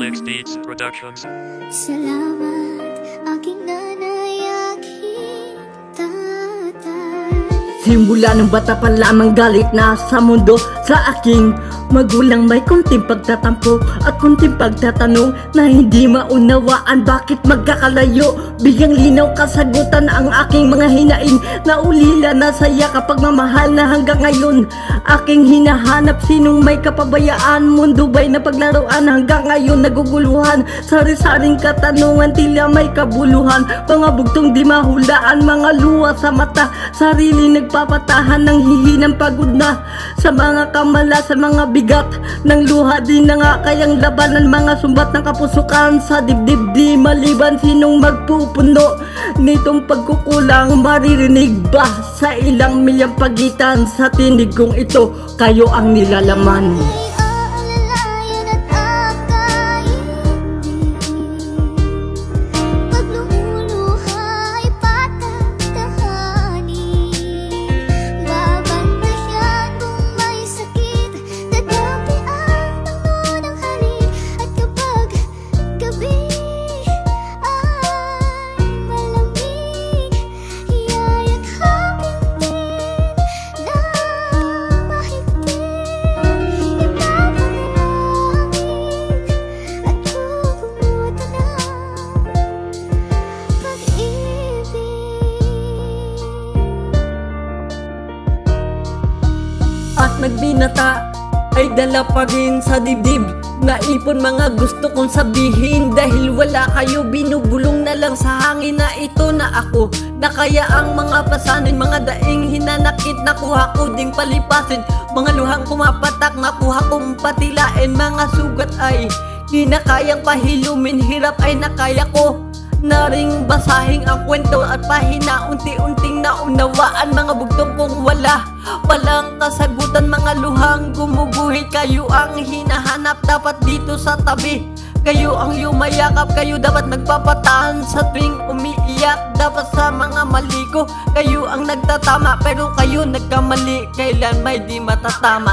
Clicks Beats Productions. Salamat aking nanay, aking tatay. Simula ng bata pa lamang galit na sa mundo. Sa aking magulang may kunting pagtatampo at kunting pagtatanong na hindi maunawaan bakit magkakalayo. Bigyang linaw kasagutan ang aking mga hinaing na ulila na saya kapag mamahal na hanggang ngayon. Aking hinahanap sinong may kapabayaan, mundo ba'y napaglaruan hanggang ngayon naguguluhan. Sari-saring katanungan tila may kabuluhan, mga bugtong di mahulaan, mga luha sa mata, sarili nagpapatahan ng hihinang pagod na sa mga kamala, sa mga bigat ng luha. Di na nga kayang labanan mga sumbat ng kapusukan sa dibdib. Di maliban sinong magpupuno nitong pagkukulang. Maririnig ba sa ilang milyang pagitan sa tinig kong ito kayo ang nilalaman? At nagbinata ay dala pa rin sa dibdib. Naipon mga gusto kong sabihin, dahil wala kayo binubulong na lang sa hangin na ito na ako. Na kaya ang mga pasanin, mga daing hinanakit, nakuha ko ding palipasin. Mga luhang pumapatak, nakuha kong patilain. Mga sugat ay di na kayang pahilumin, hirap ay nakaya ko na ring basahing ang kwento at pahina, unti-unting naunawaan mga bugtong kong walang kasagutan. Mga luhang gumuguhit, kayo ang hinahanap dapat dito sa tabi. Kayo ang yumayakap, kayo dapat nagpapatahan sa tuwing umiiyak. Dapat sa mga mali ko, kayo ang nagtatama, pero kayo nagkamali, kailan may di matatama.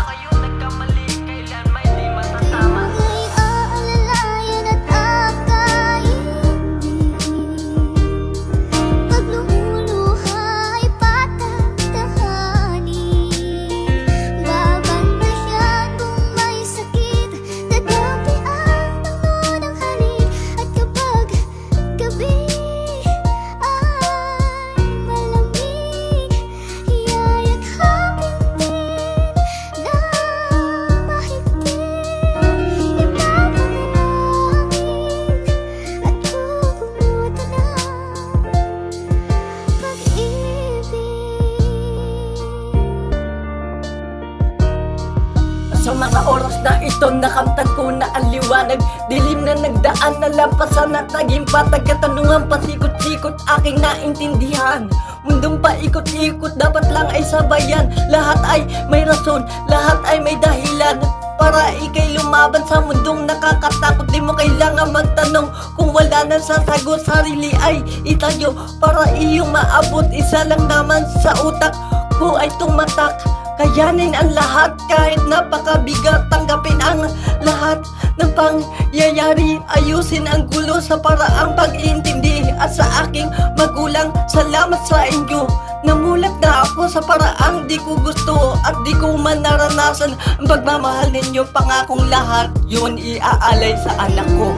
Sa mga oras na ito, nakamtan ko na ang liwanag. Dilim na nagdaan, nalampasan at naging patag. Katanungan pasikot-sikot aking naintindihan. Mundong paikot-ikot, dapat lang ay sabayan. Lahat ay may rason, lahat ay may dahilan para ikay lumaban sa mundong nakakatakot. Di mo kailangan magtanong kung wala nang sasagot. Sarili ay itayo para iyong maabot. Isa lang naman sa utak ko ay tumatak. Kayanin ang lahat kahit napakabigat. Tanggapin ang lahat ng pangyayari. Ayusin ang gulo sa paraang pag-iintindi. At sa aking magulang, salamat sa inyo. Namulat na ako sa paraang di ko gusto at di ko man naranasan. Ang pagmamahal ninyo, pangakong lahat yun iaalay sa anak ko.